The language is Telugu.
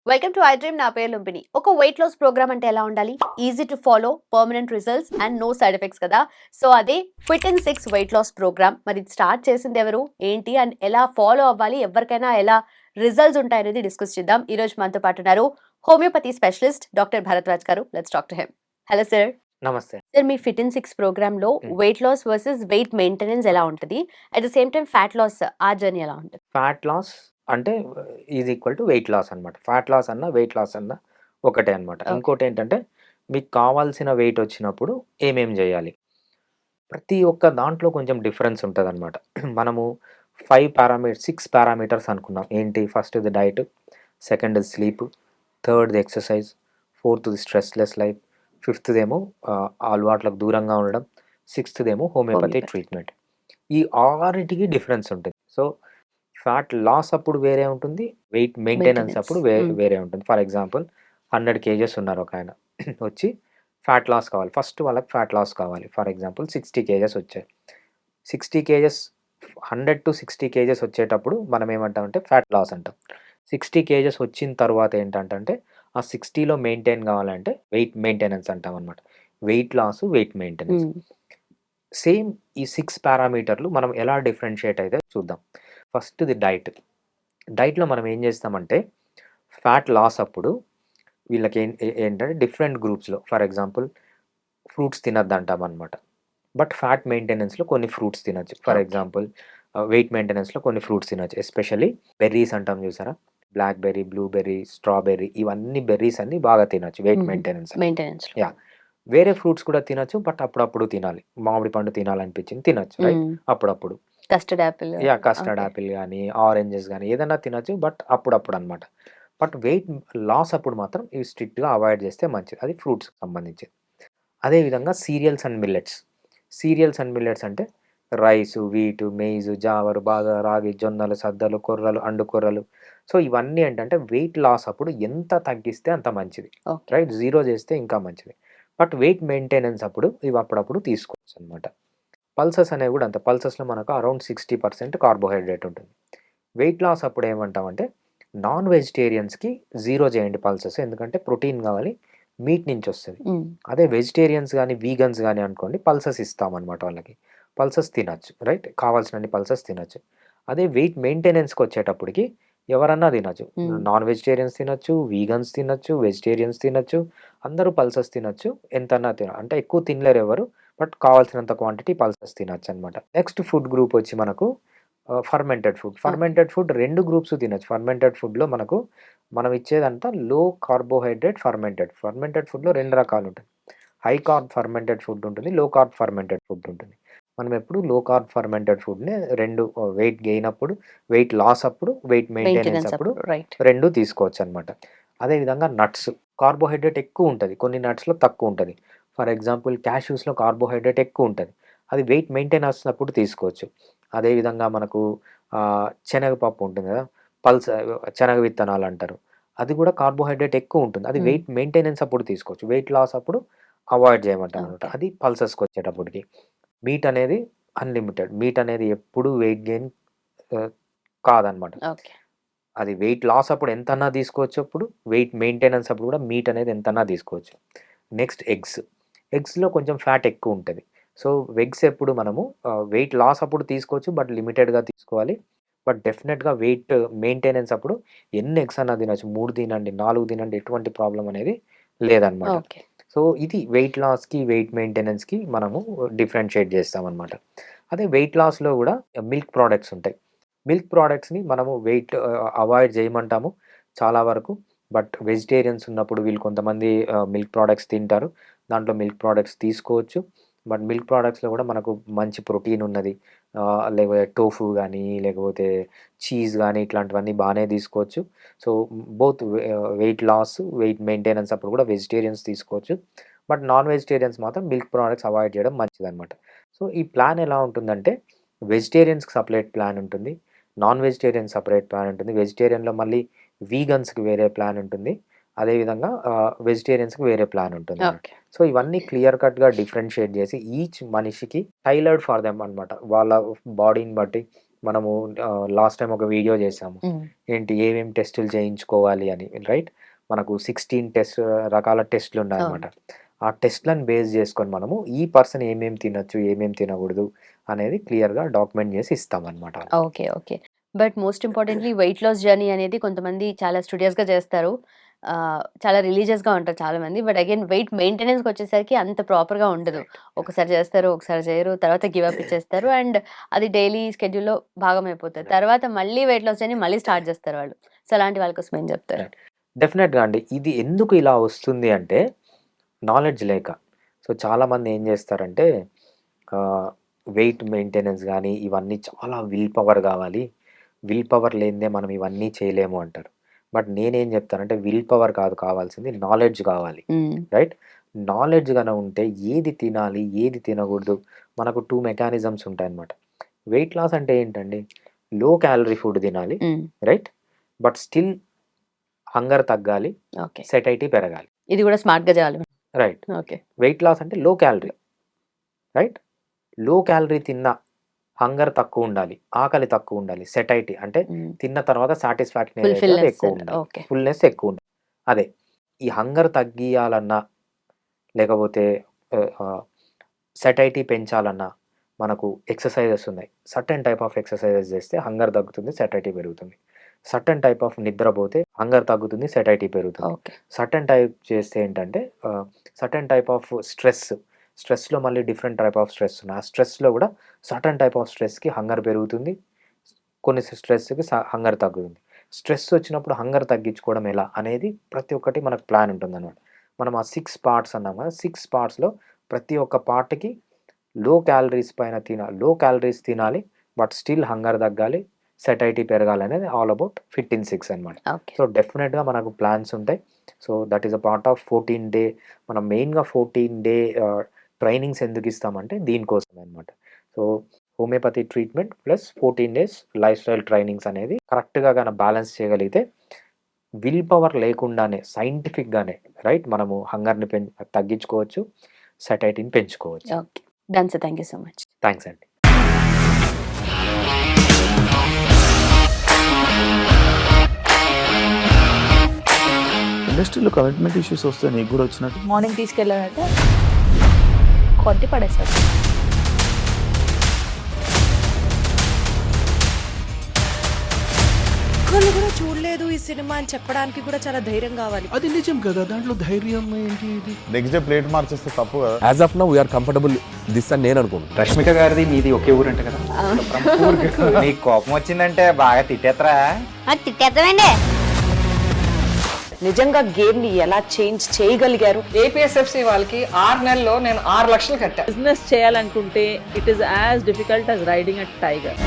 Welcome to I dream. నా పేరు లుంబిని. ఒక వెయిట్ లాస్ ప్రోగ్రామ్ అంటే ఎలా ఉండాలి? Easy to follow, permanent results and no side effects కదా. సో అదే fit in 6 weight loss programme. మరి ఇది స్టార్ట్ చేసింది ఎవరు, ఏంటి అండ్ ఎలా ఫాలో అవ్వాలి, ఎవరికైనా ఎలా రిజల్ట్స్ ఉంటాయనేది డిస్కస్ చేద్దాం. ఈ రోజు మనతో పాటు ఉన్నారు హోమియోపతి స్పెషలిస్ట్ డాక్టర్ భరద్వాజ్ గారు. Let's talk to him. Hello sir. నమస్తే. సార్, మీ ఫిట్ ఇన్ 6 ప్రోగ్రామ్ లో హ్మ్. Weight loss versus weight maintenance ఎలా ఉంటది? At the same time fat loss ఆ జర్నీ ఎలా ఉంటది? ఫ్యాట్ లాస్ అంటే is equal to weight loss అనమాట. ఫ్యాట్ లాస్ అన్నా, వెయిట్ లాస్ అన్నా ఒకటే అనమాట. ఓకే. ఇంకోటేంటంటే మీకు కావాల్సిన వెయిట్ వచ్చినప్పుడు ఏమేం జేయాలి? ప్రతి ఒక్క దాంట్లో కొంచెం డిఫరెన్స్ ఉంటదనమాట. మనము 6 పారామీటర్స్ అనుకున్నాం. ఏంటి? ఫస్ట్‌ది డైట్, సెకండ్‌ది స్లీప్, థర్డ్‌ది ఎక్సర్సైజ్, ఫోర్త్‌ది స్ట్రెస్‌లెస్ లైఫ్, ఫిఫ్త్‌దేమో అలవాట్లకు దూరంగా ఉండడం, సిక్స్త్‌దేమో హోమియోపతి హోమియోపతి. ట్రీట్మెంట్. ఈ ఆరిటికి డిఫరెన్స్ ఉంటుంది. సో ఫ్యాట్ లాస్ అప్పుడు వేరే ఉంటుంది. Weight maintenance maintenance. అప్పుడు వేరే ఉంటుంది. ఫర్ ఎగ్జాంపుల్ 100 కేజెస్ ఉన్నారు ఒకాయన. వచ్చి ఫ్యాట్ లాస్ కావాలి. ఫస్ట్ వాళ్ళకి ఫ్యాట్ లాస్ కావాలి. ఫర్ ఎగ్జాంపుల్ 60 కేజెస్ వచ్చాయి. 60 కేజెస్ 100-60 కేజెస్ వచ్చేటప్పుడు మనం ఏమంటామంటే ఫ్యాట్ లాస్ అంటాం. 60 కేజెస్ వచ్చిన తర్వాత ఏంటంటే ఆ 60లో మెయింటైన్ కావాలంటే వెయిట్ మెయింటెనెన్స్ అంటామనమాట. Weight loss, weight maintenance. Same ఈ 6 పారామీటర్లు మనం ఎలా డిఫరెన్షియేట్ అయితే చూద్దాం. ఫస్ట్‌ది డైట్. డైట్‌లో మనం ఏం చేస్తామంటే ఫ్యాట్ లాస్ అప్పుడు వీళ్ళకి ఏంటంటే డిఫరెంట్ గ్రూప్స్‌లో ఫర్ ఎగ్జాంపుల్ ఫ్రూట్స్ తినొద్దంటామనమాట. బట్ ఫ్యాట్ మెయింటెనెన్స్‌లో కొన్ని ఫ్రూట్స్ తినొచ్చు. For okay. ఎగ్జాంపుల్ వెయిట్ మెయింటెనెన్స్‌లో కొన్ని ఫ్రూట్స్ తినొచ్చు. ఎస్పెషల్లీ బెర్రీస్ అంటాం చూసారా? బ్లాక్‌బెర్రీ, బ్లూబెర్రీ, స్ట్రాబెర్రీ ఇవన్నీ బెర్రీస్ అన్నీ బాగా తినొచ్చు వెయిట్ మెయింటెనెన్స్. మెయింటెనెన్స్‌లో. యాహ్! వేరే ఫ్రూట్స్ కూడా తినొచ్చు. బట్ అప్పుడప్పుడు తినాలి. మామిడి పండు తినాలనిపించింది తినొచ్చు. రైట్? అప్పుడప్పుడు. Custard Apple. Yeah! Custard okay. Apple గానీ, ఆరెంజెస్ గానీ ఏదన్నా తినొచ్చు. బట్ అప్పుడప్పుడనమాట. బట్ వెయిట్ లాస్ అప్పుడు మాత్రం ఇవి స్ట్రిక్ట్‌గా అవాయిడ్ చేస్తే మంచిది. అది ఫ్రూట్స్‌కి సంబంధించింది. అదే విధంగా serials and millets. Serials and millets అంటే రైసు, వీటు, మెయిజు, జావరు, బాగా రాగి, జొన్నలు, సద్దలు, కొర్రలు, అండు కొర్రలు. సో, ఇవన్నీ ఏంటంటే వెయిట్ లాస్ అప్పుడు ఎంత తగ్గిస్తే అంత మంచిది. ఓకే. రైట్? 0 చేస్తే ఇంకా మంచిది. బట్ వెయిట్ మెయింటెనెన్స్ అప్పుడు ఇవి అప్పుడప్పుడు తీసుకోవచ్చనమాట. పల్సెస్ అనేవి గూడా అంతే. పల్సెస్‌లో మనకు అరౌండ్ 60% కార్బోహైడ్రేట్ ఉంటుంది. వెయిట్ లాస్ అప్పుడు ఏమంటామంటే నాన్ వెజిటేరియన్స్‌కి 0 చేయండి పల్సెస్. ఎందుకంటే ప్రోటీన్ గావాలి. మీట్ నుంచొస్తది. హ్మ్. అదే వెజిటేరియన్స్ గానీ, వీగన్స్ గానీ అనుకోండి పల్సెస్ ఇస్తామనమాట వాళ్ళకి. పల్సెస్ తినొచ్చు. రైట్? కావాల్సినన్ని పల్సెస్ తినొచ్చు. అదే వెయిట్ మెయింటెనెన్స్‌కొచ్చేటప్పటికి ఎవరన్నా తినొచ్చు. హ్మ్. నాన్ వెజిటేరియన్స్ తినొచ్చు, వీగన్స్ తినొచ్చు, వెజిటేరియన్స్ తినొచ్చు. అందరూ పల్సెస్ తినొచ్చు. ఎంతన్నా అంటే ఎక్కువ తినలేరెవరు. బట్ కావాల్సినంత క్వాంటిటీ పల్సెస్ తినొచ్చనమాట. నెక్స్ట్ ఫుడ్ గ్రూప్ వచ్చి మనకు fermented food. Okay. Fermented food 2 groups తినొచ్చు. ఫర్మెంటెడ్ ఫుడ్‌లో మనకు మనం ఇచ్చేదంతా లో కార్బోహైడ్రేట్ ఫర్మెంటెడ్. ఫర్మెంటెడ్ ఫుడ్‌లో 2 రకాలుంటాయి. హై కార్బ్ ఫర్మెంటెడ్ ఫుడ్ ఉంటుంది. లో కార్బ్ ఫర్మెంటెడ్ ఫుడ్ ఉంటుంది. మనం ఎప్పుడు లో కార్బ్ ఫర్మెంటెడ్ ఫుడ్‌నే 2 వెయిట్ గెయిన్ అప్పుడు, వెయిట్ లాస్ అప్పుడు, వెయిట్ మెయింటెనెన్స్ మెయింటెనెన్స్ అప్పుడు అప్పుడు. రైట్. 2 తీసుకోవచ్చనమాట. అదే విధంగా నట్స్. కార్బోహైడ్రేట్ ఎక్కువుంటది. కొన్ని నట్స్‌లో తక్కువుంటది. ఫర్ ఎగ్జాంపుల్ క్యాష్యూస్‌లో కార్బోహైడ్రేట్ ఎక్కువుంటది. అది వెయిట్ మెయింటెనెన్స్ అప్పుడు తీసుకోవచ్చు. అదే విధంగా మనకు శనగపప్పు ఉంటుంది గదా! శనగ విత్తనాలంటారు. అది గూడా కార్బోహైడ్రేట్ ఎక్కువుంటుంది. అది హ్మ్. వెయిట్ మెయింటెనెన్స్ అప్పుడు తీసుకోవచ్చు. వెయిట్ లాస్ అప్పుడు అవాయిడ్ జేయమంటారనమాట. ఓకే. అది పల్సెస్‌కొచ్చేటప్పటికి. మీట్ అనేది అన్‌లిమిటెడ్. మీట్ అనేది ఎప్పుడు వెయిట్ గెయిన్ ఆహ్, కాదనమాట. ఓకే. అది వెయిట్ లాస్ అప్పుడు ఎంతన్నా తీసుకోవచ్చు అప్పుడు. వెయిట్ మెయింటెనెన్స్ అప్పుడు గూడా మీట్ అనేది ఎంతన్నా తీసుకోవచ్చు. Next eggs. ఎగ్స్‌లో కొంచెం ఫ్యాట్ ఎక్కువుంటది. సో, ఎగ్స్ ఎప్పుడు మనము వెయిట్ లాస్ అప్పుడు తీసుకోవచ్చు. బట్ లిమిటెడ్‌గా తీసుకోవాలి. బట్ డెఫినిట్‌గా వెయిట్ మెయింటెనెన్స్ అప్పుడు ఎన్ని ఎగ్స్ అన్నా తినొచ్చు. 3 తినండి, 4 తినండి ఎటువంటి ప్రాబ్లమ్ అనేది లేదనమాట. ఓకే. సో, ఇది వెయిట్ లాస్‌కి, వెయిట్ మెయింటెనెన్స్‌కి మనము డిఫరెన్షియేట్ చేస్తామనమాట. అదే వెయిట్ లాస్‌లో గూడా మిల్క్ ప్రొడక్ట్స్ ఉంటాయి. మిల్క్ ప్రొడక్ట్స్‌ని మనము అవాయిడ్ చేయమంటాము చాలా వరకు. బట్ వెజిటేరియన్స్ ఉన్నప్పుడు వీళ్ళు కొంతమంది మిల్క్ ప్రొడక్ట్స్ తింటారు. దాంట్లో మిల్క్ ప్రొడక్ట్స్ తీసుకోవచ్చు. బట్ మిల్క్ ప్రొడక్ట్స్‌లో గూడా మనకు మంచి ప్రోటీన్ ఉన్నది. లేకపోతే టోఫు గానీ, లేకపోతే చీజ్ గానీ ఇట్లాంటివన్నీ బానే తీసుకోవచ్చు. So, both weight loss, weight maintenance అప్పుడు గూడా వెజిటేరియన్స్ తీసుకోవచ్చు. బట్ నాన్ వెజిటేరియన్స్ మాత్రం మిల్క్ ప్రొడక్ట్స్ అవాయిడ్ చేయడం మంచిదనమాట. సో, ఈ ప్లాన్ ఎలా ఉంటుందంటే వెజిటేరియన్స్‌కి సెపరేట్ ప్లాన్ ఉంటుంది. నాన్ వెజిటేరియన్ సెపరేట్ ప్లాన్ ఉంటుంది. వెజిటేరియన్‌లో మళ్ళీ వీగన్స్‌కి వేరే ప్లాన్ ఉంటుంది. అదే విధంగా వెజిటేరియన్స్‌కి వేరే ప్లాన్ ఉంటుందన్నమాట. ఓకే. సో, ఇవన్నీ క్లియర్ కట్‌గా డిఫరెన్షియేట్ చేసి ఈచ్ మనిషికి టైలర్డ్ ఫర్ దెమ్ అనమాట. వాళ్ళ బాడీని బట్టి, మనము లాస్ట్ టైం ఒక వీడియో చేసాము. ఏంటి ఏమేమి టెస్టులు చేయించుకోవాలి అని, రైట్? మనకు 16 రకాల టెస్టులు ఉన్నాయన్నమాట. ఆ టెస్ట్‌లను బేస్ చేసుకొని మనము ఈ పర్సన్ ఏమేమి తినొచ్చు, ఏమేమి తినకూడదు అనేది క్లియర్‌గా డాక్యుమెంట్ చేసి ఇస్తామన్నమాట. Okay. Okay. But most importantly weight loss journey అనేది కొంతమంది చాలా స్టూడియస్‌గా చేస్తారు. చాలా రిలీజియస్‌గా ఉంటారు చాలామంది. బట్ అగైన్ వెయిట్ మెయింటెనెన్స్‌కొచ్చేసరికి అంత ప్రాపర్‌గా ఉండదు. ఒకసారి చేస్తారు, ఒకసారి చేయరు. తర్వాత గివ్ అప్ ఇచ్చేస్తారు. అండ్ అది డైలీ స్కెడ్యూల్‌లో భాగమైపోతది. తర్వాత మళ్ళీ వెయిట్ లాస్ జర్నీ మళ్ళీ స్టార్ట్ చేస్తారు వాళ్ళు. సో, అలాంటి వాళ్ళ కోసం ఏం చెప్తారు? డెఫినెట్‌గా అండి. ఇది ఎందుకు ఇలా వస్తుంది అంటే నాలెడ్జ్ లేక. సో, చాలామంది ఏం చేస్తారంటే వెయిట్ మెయింటెనెన్స్ గానీ, ఇవన్నీ చాలా విల్ పవర్ కావాలి. విల్ పవర్ లేనిదే మనం ఇవన్నీ చేయలేము అంటారు. బట్ నేనేం చెప్తానంటే విల్ పవర్ కాదు కావాల్సింది, నాలెడ్జ్ కావాలి. రైట్? నాలెడ్జ్ గన ఉంటే ఏది తినాలి, ఏది తినకూడదు, మనకు 2 మెకానిజమ్స్ ఉంటాయన్నమాట. వెయిట్ లాస్ అంటే ఏంటండి? లో క్యాలరీ ఫుడ్ తినాలి. రైట్? బట్ స్టిల్ హంగర్ తగ్గాలి. ఓకే. సెటైటీ పెరగాలి. ఇది కూడా స్మార్ట్‌గా చేయాలి. రైట్. ఓకే. వెయిట్ లాస్ అంటే low calorie. Right? Low calorie తిన్నా హంగర్ తక్కువ ఉండాలి. ఆకలి తక్కువ ఉండాలి. సెటైటీ అంటే తిన్న తర్వాత సాటిస్ఫాక్షన్ ఏదైతే అది ఫుల్‌ఫిల్‌నెస్ ఎక్కువ ఉండాలి. ఓకే. ఫుల్‌నెస్ ఎక్కువ ఉండాలి. అదే. ఈ హంగర్ తగ్గియాలన్నా, లేకపోతే సెటైటీ పెంచాలన్నా మనకు ఎక్సర్‌సైజెస్ ఉన్నాయి. సర్టెన్ టైప్ ఆఫ్ ఎక్సర్‌సైజెస్ చేస్తే హంగర్ తగ్గుతుంది, సెటైటీ పెరుగుతుంది. సర్టెన్ టైప్ ఆఫ్ నిద్రపోతే హంగర్ తగ్గుతుంది, సెటైటీ పెరుగుతుంది. ఓకే. సర్టెన్ టైప్ చేస్తే ఏంటంటే సర్టెన్ టైప్ ఆఫ్ స్ట్రెస్‌లో మళ్ళీ డిఫరెంట్ టైప్ ఆఫ్ స్ట్రెస్ ఉన్నాయి. ఆ స్ట్రెస్‌లో కూడా సర్టెన్ టైప్ ఆఫ్ స్ట్రెస్‌కి హంగర్ పెరుగుతుంది. కొన్ని స్ట్రెస్‌కి హంగర్ తగ్గుతుంది. స్ట్రెస్ వచ్చినప్పుడు హంగర్ తగ్గించుకోవడం ఎలా అనేది ప్రతి ఒక్కటి మనకు ప్లాన్ ఉంటుందన్నమాట. మనం ఆ 6 పార్ట్స్ అన్నాం కదా! 6 పార్ట్స్‌లో ప్రతి ఒక్క పార్ట్‌కి లో క్యాలరీస్ తినాలి. బట్ స్టిల్ హంగర్ తగ్గాలి, సెటైటీ పెరగాలనేది ఆల్ అబౌట్ ఫిట్ ఇన్ 6 అన్నమాట. ఓకే. సో, డెఫినిట్‌గా మనకు ప్లాన్స్ ఉంటాయి. So, that is a part of 14 day. మనం మెయిన్‌గా 14 డే ట్రైనింగ్స్ ఎందుకు ఇస్తామంటే దీనికోసమే అన్నమాట. సో, homeopathy treatment plus 14 days lifestyle trainings అనేది కరెక్ట్‌గా బ్యాలెన్స్ చేయగలిగితే విల్ పవర్ లేకుండానే సైంటిఫిక్‌గానే రైట్ మనము హంగర్‌ని తగ్గించుకోవచ్చు, సెటైటీని పెంచుకోవచ్చు. Okay. Done sir. Thank you so much. Thanks అండి. ఇండస్ట్రీలో కమిట్మెంట్ ఇష్యూస్ వస్తే నీకు కూడా వచ్చినట్టు? మార్నింగ్ తీసుకెళ్ళాడంటే కొట్టి పడేస్తాడు. ఒక్కళ్ళు కూడా చూడలేదు ఈ సినిమా అని చెప్పడానికి కూడా చాలా ధైర్యం కావాలి. అది నిజం కదా, దాంట్లో ధైర్యం ఏంటి? ఇది నెక్స్ట్ డే ప్లేట్ మార్చేస్తే తప్పు కదా? As of now we are comfortable this అని నేను అనుకుంటున్నాను. రష్మిక గారిది మీది ఒకే ఊరంట కదా? నీకు కోపం వచ్చిందంటే బాగా తిట్టేత్తరా? తిట్టేద్దామండి. నిజంగా గేమ్ ని ఎలా చేంజ్ చేయగలిగారు? ఏపీఎస్ఎఫ్సి వాళ్ళకి 6 నెలల్లో నేను 6 లక్షలు కట్టా. బిజినెస్ చేయాలనుకుంటే it is as difficult as riding a tiger.